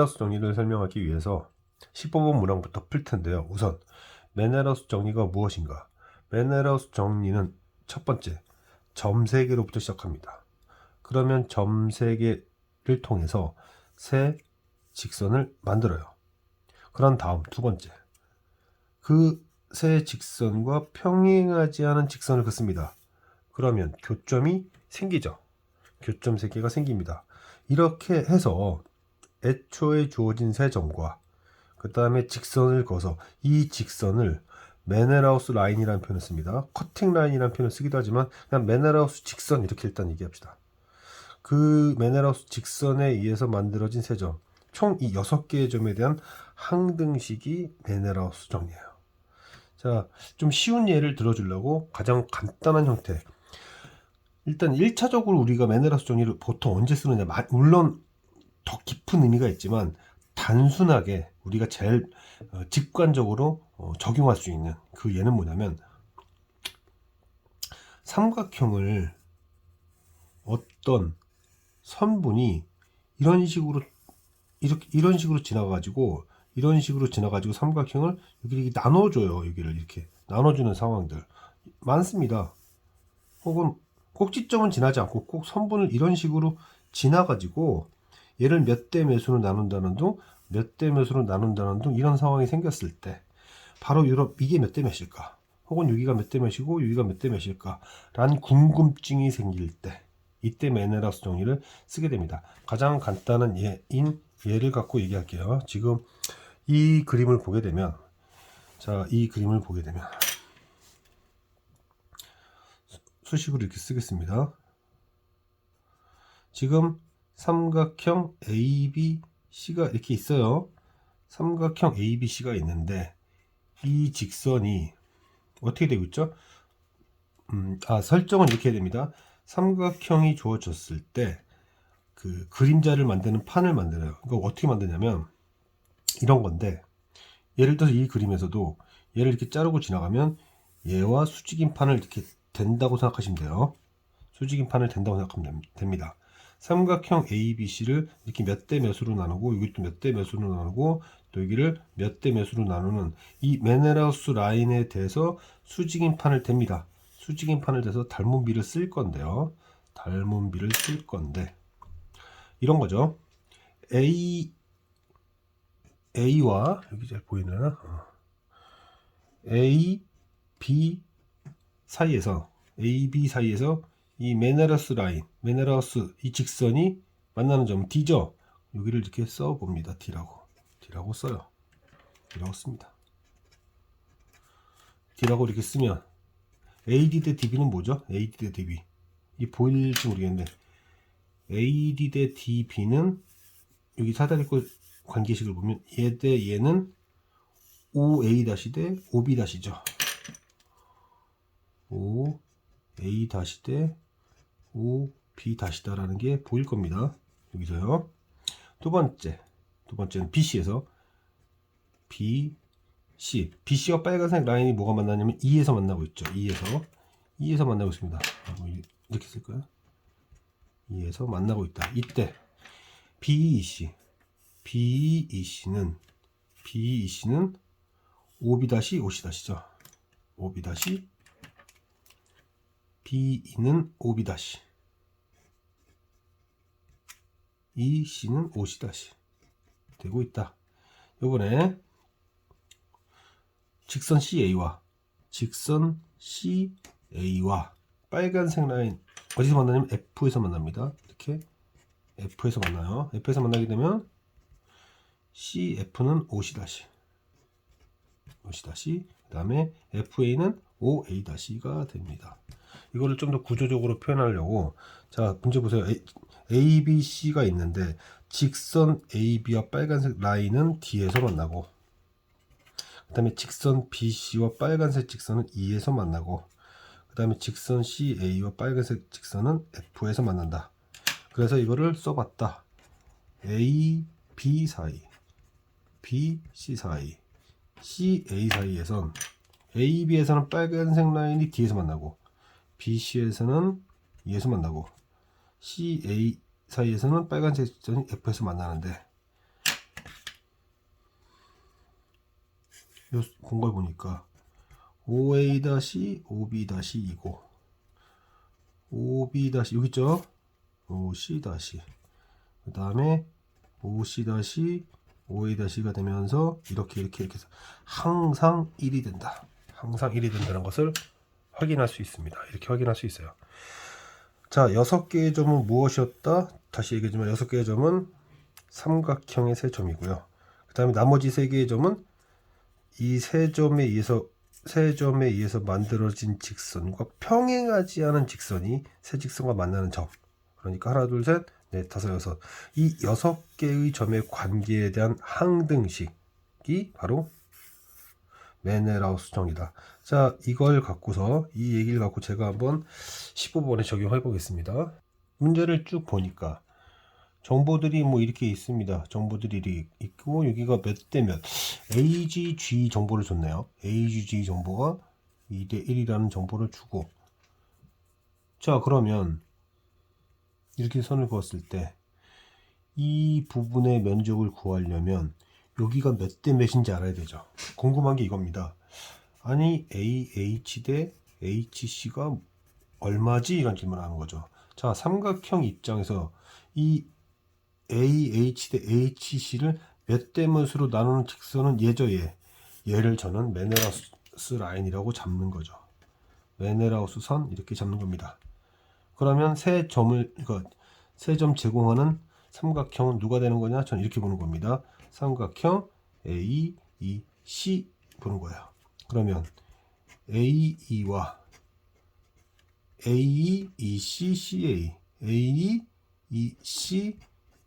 메네라우스 정리를 설명하기 위해서 15번 문항부터 풀 텐데요. 우선 메네라우스 정리가 무엇인가? 메네라우스 정리는 첫 번째, 점 3개로부터 시작합니다. 그러면 점 3개를 통해서 새 직선을 만들어요. 그런 다음 두 번째, 그 새 직선과 평행하지 않은 직선을 긋습니다. 그러면 교점이 생기죠. 교점 3개가 생깁니다. 이렇게 해서 애초에 주어진 세 점과 그 다음에 직선을 그어서 이 직선을 메네라우스 라인이라는 표현을 씁니다. 커팅 라인이라는 표현을 쓰기도 하지만 그냥 메네라우스 직선 이렇게 일단 얘기합시다. 그 메네라우스 직선에 의해서 만들어진 세 점, 총 이 6개의 점에 대한 항등식이 메네라우스 정리예요. 자, 좀 쉬운 예를 들어주려고 가장 간단한 형태, 일단 1차적으로 우리가 메네라우스 정리를 보통 언제 쓰느냐, 물론 더 깊은 의미가 있지만 단순하게 우리가 제일 직관적으로 적용할 수 있는 그 예는 뭐냐면, 삼각형을 어떤 선분이 이런 식으로 이런 식으로 지나가지고 삼각형을 여기 이렇게 나눠줘요. 여기를 이렇게 나눠주는 상황들 많습니다. 혹은 꼭지점은 지나지 않고 꼭 선분을 이런 식으로 지나가지고 얘를 몇 대 몇으로 나눈다는 둥, 몇 대 몇으로 나눈다는 둥, 이런 상황이 생겼을 때 바로 이게 몇 대 몇일까? 혹은 여기가 몇 대 몇이고 여기가 몇 대 몇일까? 라는 궁금증이 생길 때 이때 메네라우스 정리를 쓰게 됩니다. 가장 간단한 예를 갖고 얘기할게요. 지금 이 그림을 보게 되면, 수식으로 이렇게 쓰겠습니다. 지금 삼각형 ABC가 이렇게 있어요. 삼각형 ABC가 있는데 이 직선이 어떻게 되고 있죠? 설정은 이렇게 해야 됩니다. 삼각형이 주어졌을 때 그 그림자를 만드는 판을 만들어요. 그러니까 어떻게 만드냐면 이런 건데, 예를 들어서 이 그림에서도 얘를 이렇게 자르고 지나가면 얘와 수직인판을 이렇게 된다고 생각하시면 돼요. 수직인판을 된다고 생각하면 됩니다. 삼각형 ABC를 이렇게 몇 대 몇으로 나누고 여기 또 몇 대 몇으로 나누고 또 여기를 몇 대 몇으로 나누는 이 메네라우스 라인에 대해서 수직인판을 댑니다. 수직인판을 대서 닮은비를 쓸 건데요. 이런 거죠. A와 여기 잘 보이나? A, B 사이에서 이 메네라우스 라인, 메네라우스 이 직선이 만나는 점은 D죠. 여기를 이렇게 써봅니다. D라고 써요. D라고 씁니다. D라고 이렇게 쓰면 AD 대 DB는 뭐죠? AD 대 DB. 이 보일지 모르겠는데 AD 대 DB는 여기 사다리꼴 관계식을 보면 얘 대 얘는 OA 대 OB-죠. OA 대 OB-라는 게 보일 겁니다. 여기서요. 두 번째는 BC에서 BC와 빨간색 라인이 뭐가 만나냐면 E에서 만나고 있죠. E에서 만나고 있습니다. 이렇게 쓸까요? E에서 만나고 있다. 이때 BEC는 OB-OC죠. BE는 OB-, EC는 OC- 되고 있다. 이번에 직선 CA와 빨간색 라인 어디서 만나냐면 F에서 만납니다. 이렇게 F에서 만나요. F에서 만나게 되면 CF는 OC-, 그 다음에 FA는 OA-가 됩니다. 이거를 좀 더 구조적으로 표현하려고, 자, 문제 보세요. ABC가 있는데 직선 AB와 빨간색 라인은 D에서 만나고, 그 다음에 직선 BC와 빨간색 직선은 E에서 만나고, 그 다음에 직선 CA와 빨간색 직선은 F에서 만난다. 그래서 이거를 써봤다. A, B 사이, B, C 사이, CA 사이에선 AB에서는 빨간색 라인이 D에서 만나고, BC에서는 E에서 만나고, CA 사이에서는 빨간색 직선이 F에서 만나는데, 본 걸 보니까 OA-OB-2고 OB- 여기 있죠? OC- 그 다음에 OC-OA-가 되면서 이렇게 해서 항상 1이 된다. 항상 1이 된다는 것을 확인할 수 있습니다. 이렇게 확인할 수 있어요. 자, 6개의 점은 무엇이었다? 다시 얘기하지만 6개의 점은 삼각형의 세 점이고요. 그 다음에 나머지 3개의 점은 이 세 점에 의해서 만들어진 직선과 평행하지 않은 직선이 세 직선과 만나는 점. 그러니까 하나, 둘, 셋, 넷, 다섯, 여섯. 이 6개의 점의 관계에 대한 항등식이 바로 메네라우스 정리다. 자, 이걸 갖고서 이 얘기를 갖고 제가 한번 15번에 적용해 보겠습니다. 문제를 쭉 보니까 정보들이 뭐 이렇게 있습니다. 정보들이 있고 여기가 몇 대 몇 AGG 정보를 줬네요. AGG 정보가 2대 1이라는 정보를 주고, 자, 그러면 이렇게 선을 그었을 때 이 부분의 면적을 구하려면 여기가 몇 대 몇인지 알아야 되죠. 궁금한 게 이겁니다. 아니, AH 대 HC가 얼마지? 이런 질문을 하는 거죠. 자, 삼각형 입장에서 이 AH 대 HC를 몇 대 몇으로 나누는 직선은 얘죠, 얘. 얘를 저는 메네라우스 라인이라고 잡는 거죠. 메네라우스 선 이렇게 잡는 겁니다. 그러면 세 점 제공하는 삼각형은 누가 되는 거냐? 저는 이렇게 보는 겁니다. 삼각형 AEC 보는 거예요. 그러면 AE와 AEC, CA, AEC,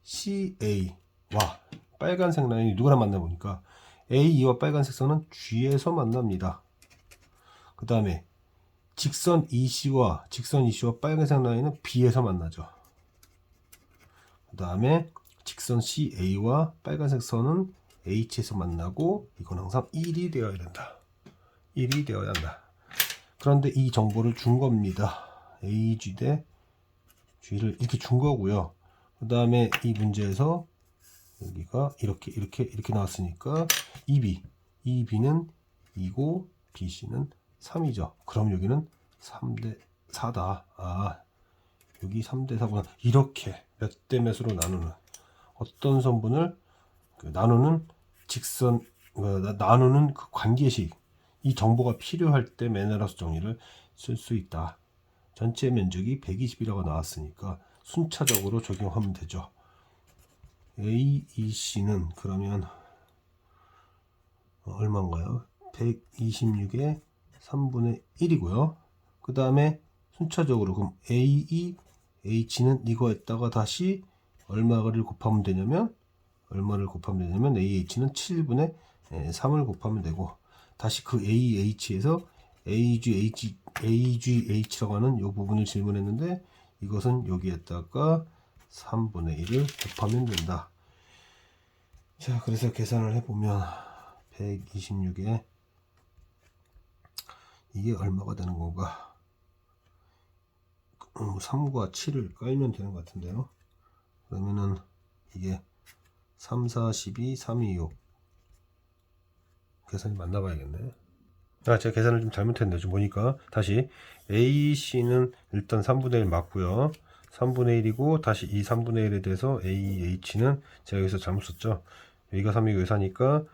CA와 빨간색 라인이 누구랑 만나보니까 AE와 빨간색 선은 G에서 만납니다. 그 다음에 직선 EC와 빨간색 라인은 B에서 만나죠. 그 다음에 직선 CA와 빨간색 선은 H에서 만나고, 이건 항상 1이 되어야 된다. 1이 되어야 한다. 그런데 이 정보를 준 겁니다. AG 대 G를 이렇게 준 거고요. 그 다음에 이 문제에서 여기가 이렇게 나왔으니까 EB는 2고 BC는 3이죠. 그럼 여기는 3대 4다. 아, 여기 3대 4구나. 이렇게 몇 대 몇으로 나누는 어떤 선분을 나누는 직선, 나누는 그 관계식, 이 정보가 필요할 때 메네라우스 정리를 쓸 수 있다. 전체 면적이 120이라고 나왔으니까 순차적으로 적용하면 되죠. AEC는 그러면 얼마인가요? 126의 3분의 1이고요. 그 다음에 순차적으로 그럼 AEH는 이거에다가 다시 얼마를 곱하면 되냐면 AH는 7분의 3을 곱하면 되고, 다시 그 AH에서 AGH라고 하는 이 부분을 질문했는데 이것은 여기에다가 3분의 1을 곱하면 된다. 자, 그래서 계산을 해보면 126에 이게 얼마가 되는 건가? 3과 7을 깔면 되는 것 같은데요. 그러면은 이게 3, 4, 12, 3, 2, 6 계산이 맞나 봐야겠네. 아, 제가 계산을 좀 잘못했네요. 좀 보니까 다시 AC는 일단 3분의 1 맞고요. 3분의 1이고 다시 이 3분의 1에 대해서 AH는 제가 여기서 잘못 썼죠. 여기가 3이고 여기 4니까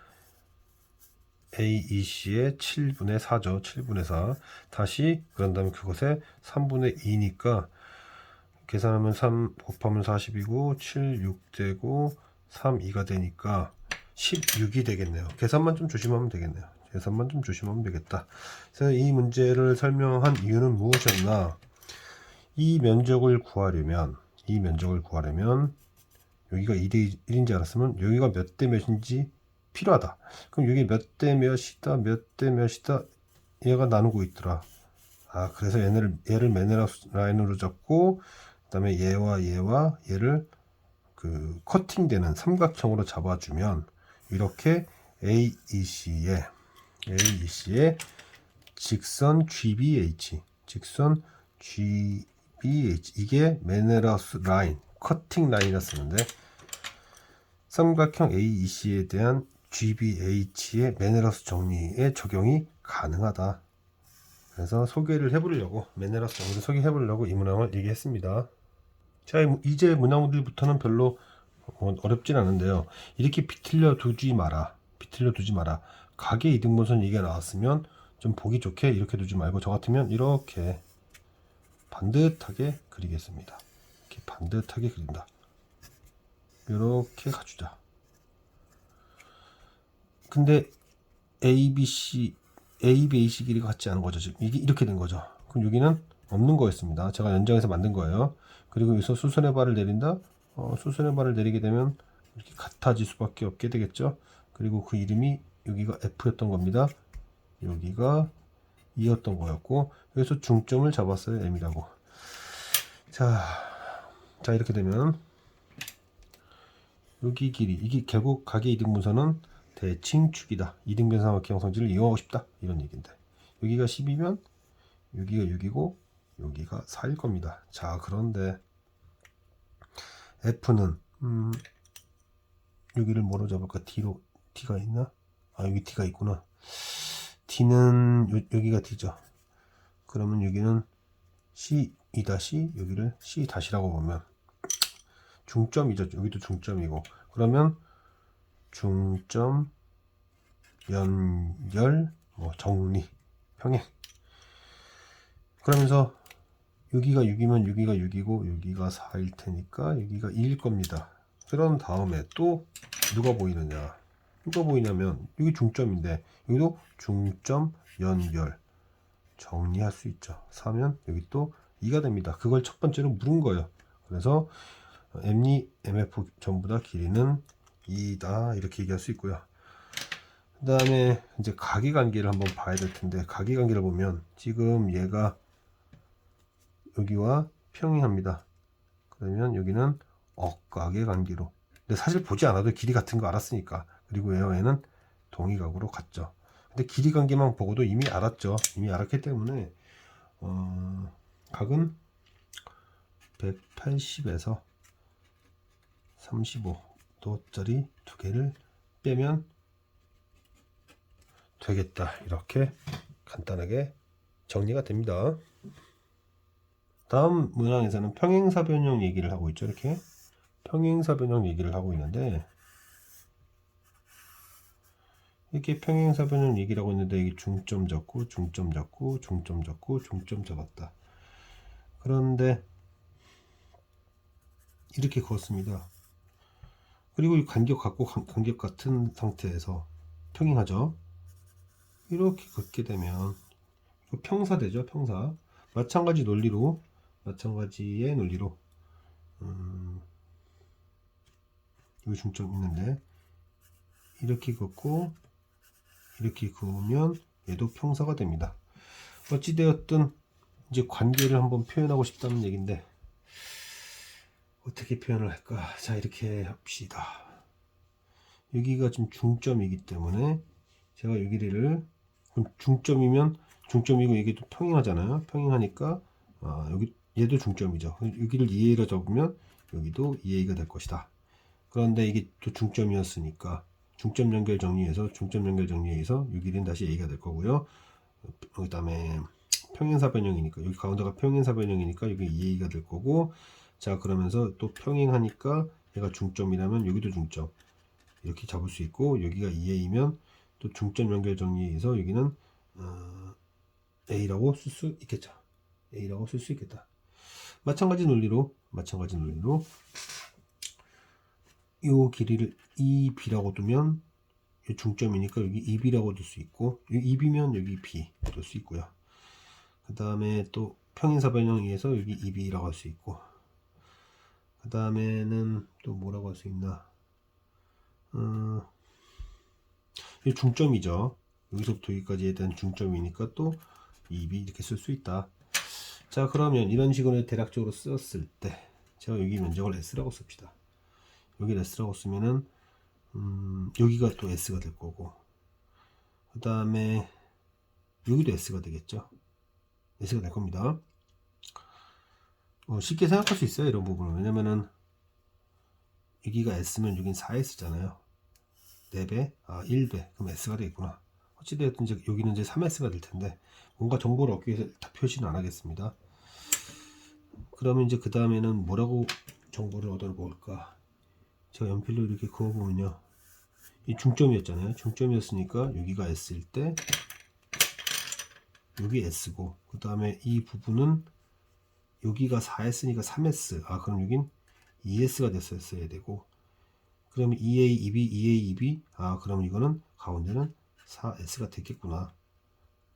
AEC의 7분의 4죠. 7분의 4. 다시 그런 다음에 그것에 3분의 2니까 계산하면 3 곱하면 40이고 7, 6 되고 3, 2가 되니까 16이 되겠네요. 계산만 좀 조심하면 되겠네요. 계산만 좀 조심하면 되겠다. 그래서 이 문제를 설명한 이유는 무엇이었나? 이 면적을 구하려면 여기가 2대 1인지 알았으면 여기가 몇 대 몇인지 필요하다. 그럼 여기 몇 대 몇이다 얘가 나누고 있더라. 아, 그래서 얘를 메네라우스 라인으로 잡고 그 다음에 얘와 얘를 그 커팅되는 삼각형으로 잡아주면 이렇게 AEC의 직선 GBH 이게 메네라우스 라인, 커팅 라인이라 쓰는데 삼각형 AEC에 대한 GBH의 메네라스 정리에 적용이 가능하다. 그래서 소개를 해보려고, 메네라스 정리를 소개해보려고 이 문항을 얘기했습니다. 자, 이제 문항들부터는 별로 어렵진 않은데요. 이렇게 비틀려 두지 마라. 비틀려 두지 마라. 가계 이등분선 얘기가 나왔으면 좀 보기 좋게 이렇게 두지 말고, 저 같으면 이렇게 반듯하게 그리겠습니다. 이렇게 반듯하게 그린다. 이렇게 가주자. 근데 A, B, C 길이가 같지 않은 거죠. 지금 이게 이렇게 된 거죠. 그럼 여기는 없는 거였습니다. 제가 연장해서 만든 거예요. 그리고 여기서 수선의 발을 내린다. 수선의 발을 내리게 되면 이렇게 같아질 수밖에 없게 되겠죠. 그리고 그 이름이 여기가 F였던 겁니다. 여기가 E였던 거였고, 여기서 중점을 잡았어요. M이라고. 자 이렇게 되면 여기 길이, 이게 결국 가계 이등분선은 대칭축이다. 이등변 삼각형 성질을 이용하고 싶다. 이런 얘기인데, 여기가 10이면 여기가 6이고 여기가 4일 겁니다. 자, 그런데 F는 여기를 뭐로 잡을까? D로. D가 있나? 아, 여기 D가 있구나. D는 여기가 D죠. 그러면 여기는 C, 여기를 C 다시라고 보면 중점이죠. 여기도 중점이고, 그러면 중점, 연결, 정리, 평행. 그러면서 여기가 6이면 여기가 6이고 여기가 4일 테니까 여기가 2일 겁니다. 그런 다음에 또 누가 보이느냐? 누가 보이냐면 여기 중점인데 여기도 중점, 연결, 정리할 수 있죠. 4면 여기 또 2가 됩니다. 그걸 첫 번째로 물은 거예요. 그래서 ME, MF 전부 다 길이는 2다. 이렇게 얘기할 수 있고요. 그 다음에 이제 가계관계를 한번 봐야 될 텐데, 가계관계를 보면 지금 얘가 여기와 평행합니다. 그러면 여기는 억가계관계로. 근데 사실 보지 않아도 길이 같은 거 알았으니까. 그리고 얘는 동의각으로 갔죠. 근데 길이 관계만 보고도 이미 알았죠. 이미 알았기 때문에 각은 180에서 35도짜리 두 개를 빼면 되겠다. 이렇게 간단하게 정리가 됩니다. 다음 문항에서는 평행사변형 얘기를 하고 있죠. 이렇게 평행사변형 얘기를 하고 있는데, 이렇게 평행사변형 얘기를 하고 있는데 이게 중점 잡고 중점 잡고 중점 잡고 중점 잡았다. 그런데 이렇게 그었습니다. 그리고 이 간격 같고 간격 같은 상태에서 평행하죠. 이렇게 긋게 되면 평사 되죠. 평사. 마찬가지의 논리로 여기 중점 있는데 이렇게 긋고 이렇게 그으면 얘도 평사가 됩니다. 어찌되었든 이제 관계를 한번 표현하고 싶다는 얘기인데 어떻게 표현을 할까? 자, 이렇게 합시다. 여기가 지금 중점이기 때문에 제가 여기를, 중점이면 중점이고 이게 또 평행하잖아요. 평행하니까 여기 얘도 중점이죠. 여기를 2A로 잡으면 여기도 2A가 될 것이다. 그런데 이게 또 중점이었으니까 중점 연결 정리해서 이 길이는 다시 A가 될 거고요. 그 다음에 평행사변형이니까 여기 가운데가 평행사변형이니까 여기 2A가 될 거고, 자, 그러면서 또 평행하니까 얘가 중점이라면 여기도 중점 이렇게 잡을 수 있고, 여기가 2A면 또 중점 연결 정리해서 여기는 A라고 쓸 수 있겠죠. A라고 쓸 수 있겠다. 마찬가지 논리로 이 길이를 2B라고 두면 이 중점이니까 여기 2B라고 둘 수 있고, 여기 2B면 여기 B 둘 수 있고요. 그 다음에 또 평행사변형에서 여기 2B라고 할 수 있고, 그 다음에는 또 뭐라고 할 수 있나? 이 중점이죠. 여기서부터 여기까지에 대한 중점이니까 또 2B 이렇게 쓸 수 있다. 자, 그러면 이런 식으로 대략적으로 썼을 때 제가 여기 면적을 S라고 씁시다. 여기 S라고 쓰면은 여기가 또 S가 될 거고, 그 다음에 여기도 S가 되겠죠. S가 될 겁니다. 쉽게 생각할 수 있어요, 이런 부분은. 왜냐면은 여기가 S면 여긴 4S잖아요. 4배, 1배. 그럼 S가 되겠구나. 어찌되었든 이제 여기는 이제 3S가 될 텐데, 뭔가 정보를 얻기 위해서 다 표시는 안 하겠습니다. 그러면 이제 그 다음에는 뭐라고 정보를 얻어 볼까? 제가 연필로 이렇게 그어보면요. 이 중점이었잖아요. 중점이었으니까 여기가 S일 때, 여기 S고, 그 다음에 이 부분은 여기가 4S니까 3S. 그럼 여긴 2S가 됐었어야 되고, 그러면 2A, 2B, 2A, 2B. 그럼 이거는 가운데는 4S가 됐겠구나.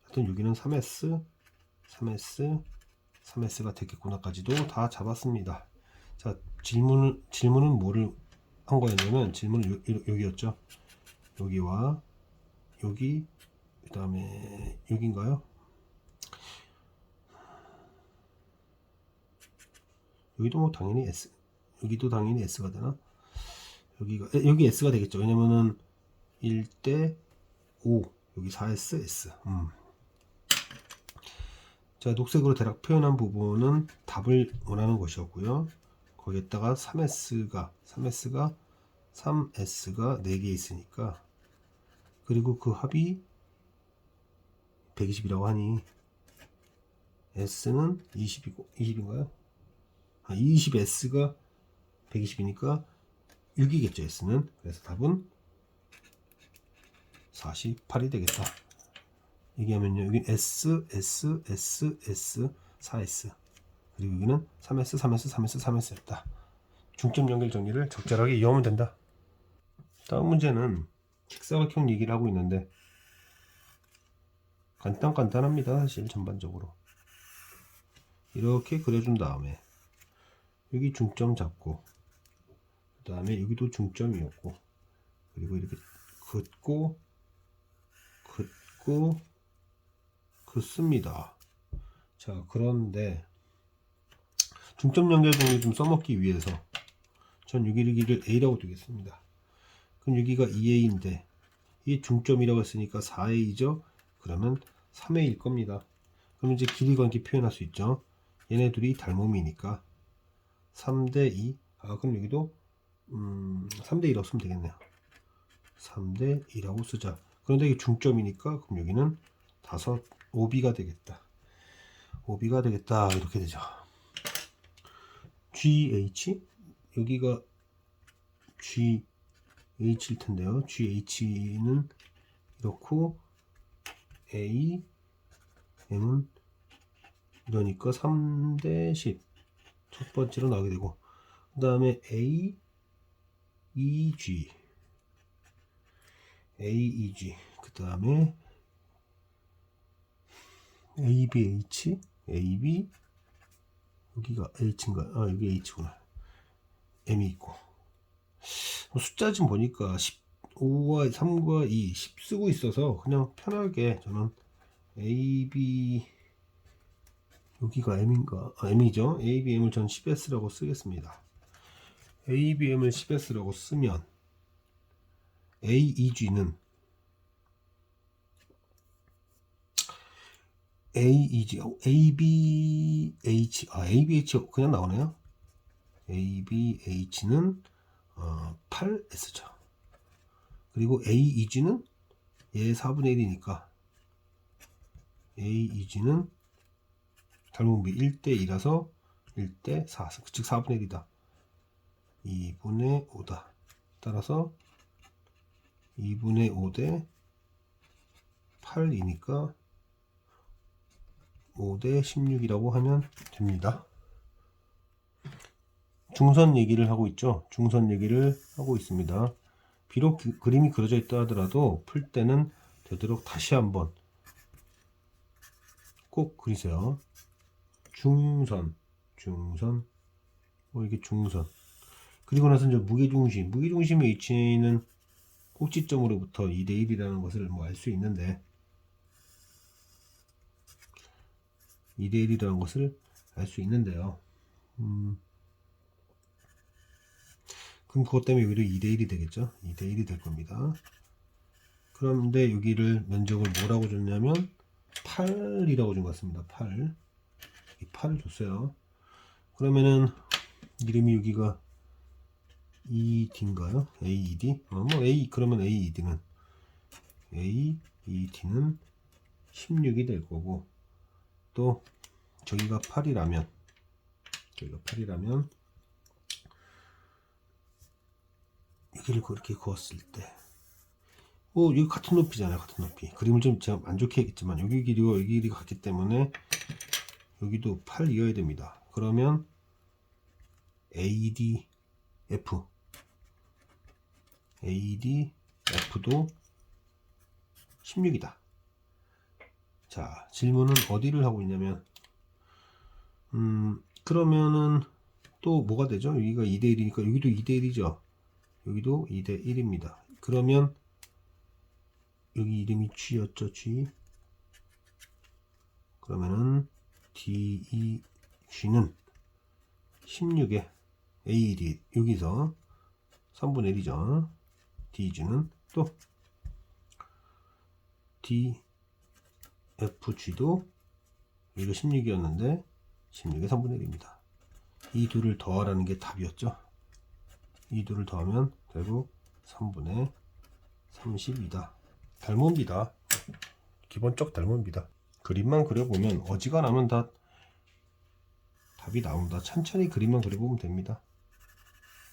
하여튼 여기는 3S, 3S, 3S가 됐겠구나까지도 다 잡았습니다. 자, 질문은 뭐를 한 거였냐면, 질문은 여기였죠. 여기와 여기, 그 다음에 여기인가요? 여기도 뭐 당연히 S, 여기도 당연히 S가 되나? 여기 S가 되겠죠. 왜냐면은 1대 5, 여기 4S, S. 자, 녹색으로 대략 표현한 부분은 답을 원하는 것이었고요. 거기에다가 3S가 4개 있으니까, 그리고 그 합이 120이라고 하니 S는 20이고, 20인가요? 20S가 120이니까 6이겠죠, S는. 그래서 답은 48이 되겠다. 얘기하면요, 여기 S, 4S, 그리고 여기는 3S, 3S였다. 중점 연결 정리를 적절하게 이용하면 된다. 다음 문제는 직사각형 얘기를 하고 있는데, 간단합니다. 사실 전반적으로 이렇게 그려준 다음에 여기 중점 잡고, 그 다음에 여기도 중점이었고, 그리고 이렇게 긋습니다. 자, 그런데 중점 연결 정리 좀 써먹기 위해서 전 여기를 A라고 두겠습니다. 그럼 여기가 2A인데 이게 중점이라고 했으니까 4A죠. 그러면 3A일 겁니다. 그럼 이제 길이 관계 표현할 수 있죠. 얘네 둘이 닮음이니까 3대 2. 그럼 여기도 3대 2라고 쓰면 되겠네요. 3대 2라고 쓰자. 그런데 이게 중점이니까 그럼 여기는 5B가 되겠다. 5B가 되겠다. 이렇게 되죠. GH, 여기가 GH일 텐데요. GH는 이렇고 A, M은 이러니까 3대 10 첫 번째로 나오게 되고, 그 다음에 A, EG, 그 다음에 ABH, AB, 여기가 H인가? 여기 H구나. M이 있고. 숫자 좀 보니까 15와 3과 2, 10 쓰고 있어서 그냥 편하게 저는 AB, 여기가 M인가? M이죠. ABM을 전 10S라고 쓰겠습니다. ABM을 10S라고 쓰면 AEG는 AEG, ABH, ABH 그냥 나오네요. ABH는 8S죠. 그리고 AEG는 얘 4분의 1이니까 AEG는 닮음비 1대 2라서 1대 4, 즉 4분의 1이다. 2분의 5다. 따라서 2분의 5대 8이니까 5대 16이라고 하면 됩니다. 중선 얘기를 하고 있죠. 중선 얘기를 하고 있습니다. 비록 그림이 그려져 있다 하더라도 풀 때는 되도록 다시 한번 꼭 그리세요. 중선, 이게 중선. 그리고 나서 이제 무게중심의 위치는 꼭지점으로부터 2대 1이라는 것을 알 수 있는데, 2대 1이라는 것을 알 수 있는데요. 그럼 그것 때문에 여기도 2대 1이 되겠죠. 2대 1이 될 겁니다. 그런데 여기를 면적을 뭐라고 줬냐면 8이라고 준 것 같습니다. 8. 이 8을 줬어요. 그러면은 이름이 여기가 AED인가요? AED? 뭐 A 그러면 AED는 16이 될 거고, 또 저기가 8이라면 여기를 그렇게 그었을 때, 여기 같은 높이잖아요. 같은 높이. 그림을 좀 제가 안 좋게 했겠지만 여기 길이와 여기 길이가 같기 때문에 여기도 8이어야 됩니다. 그러면 ADF도 16이다. 자, 질문은 어디를 하고 있냐면, 그러면은 또 뭐가 되죠? 여기가 2대1이니까 여기도 2대1이죠. 여기도 2대1입니다. 그러면 여기 이름이 G였죠, G. 그러면은 DEG는 16에 AD, 여기서 3분의 1이죠. DEG는 또 DFG도 여기가 16이었는데 16의 3분의 1입니다. 이 둘을 더하라는 게 답이었죠. 이 둘을 더하면 결국 3분의 30이다. 닮은비다. 기본적 닮은비다. 그림만 그려보면 어지간하면 다 답이 나온다. 천천히 그림만 그려보면 됩니다.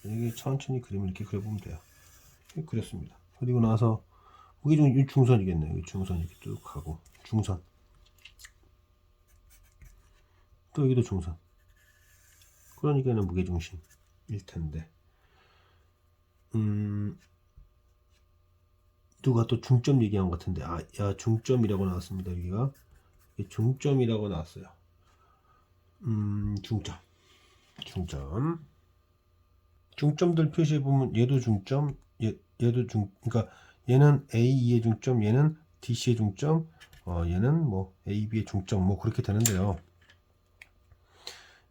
이게 천천히 그림을 이렇게 그려보면 돼요. 이렇게 그렸습니다. 그리고 나서 이게 중선이겠네요. 여기 중선 이렇게 쭉 하고 중선. 또 여기도 중선. 그러니까는 무게중심일 텐데. 누가 또 중점 얘기한 것 같은데, 중점이라고 나왔습니다. 여기가 중점이라고 나왔어요. 중점들 표시해 보면 얘도 중점, 얘도 그러니까 얘는 A2의 중점, 얘는 DC의 중점, 얘는 뭐 AB의 중점, 뭐 그렇게 되는데요.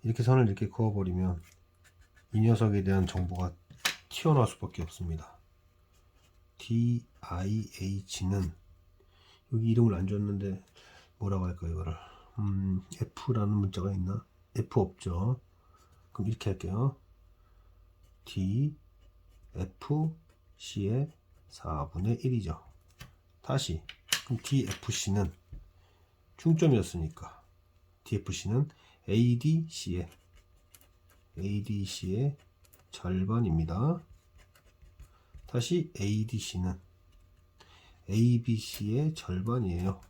이렇게 선을 이렇게 그어버리면 이 녀석에 대한 정보가 튀어나올 수밖에 없습니다. DIH는 여기 이름을 안 줬는데 뭐라고 할까요, 이거를? F라는 문자가 있나? F 없죠. 그럼 이렇게 할게요. DFC의 4분의 1이죠. 다시, 그럼 DFC는 중점이었으니까 DFC는 ADC의 절반입니다. 다시 ADC는 ABC의 절반이에요.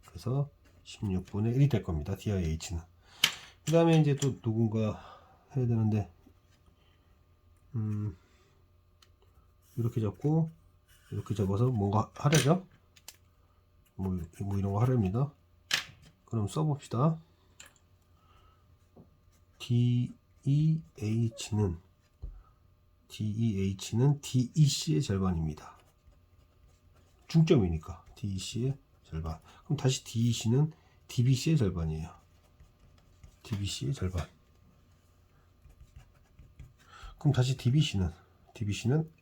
그래서 16분의 1이 될 겁니다. DIH는. 그 다음에 이제 또 누군가 해야 되는데, 이렇게 잡고 이렇게 잡아서 뭔가 하려죠. 뭐 이런 거 하렵니다. 그럼 써봅시다. DEH는 DEC의 절반입니다. 중점이니까 DEC의 절반. 그럼 다시 DEC는 DBC의 절반이에요. DBC의 절반. 그럼 다시 DBC는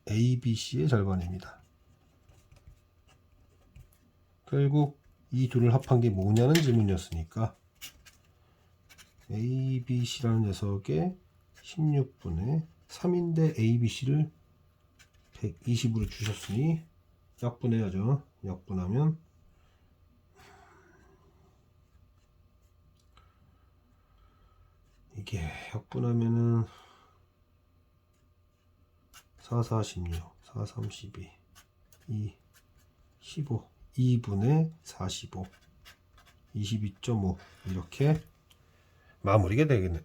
ABC의 절반입니다. 결국 이 둘을 합한 게 뭐냐는 질문이었으니까 ABC라는 녀석의 16분의 3인데 ABC를 120으로 주셨으니 약분해야죠. 약분하면 이게 약분하면은 4, 4, 16, 4, 3, 12, 2, 15, 2분의 45, 22.5 이렇게 마무리가 되네요.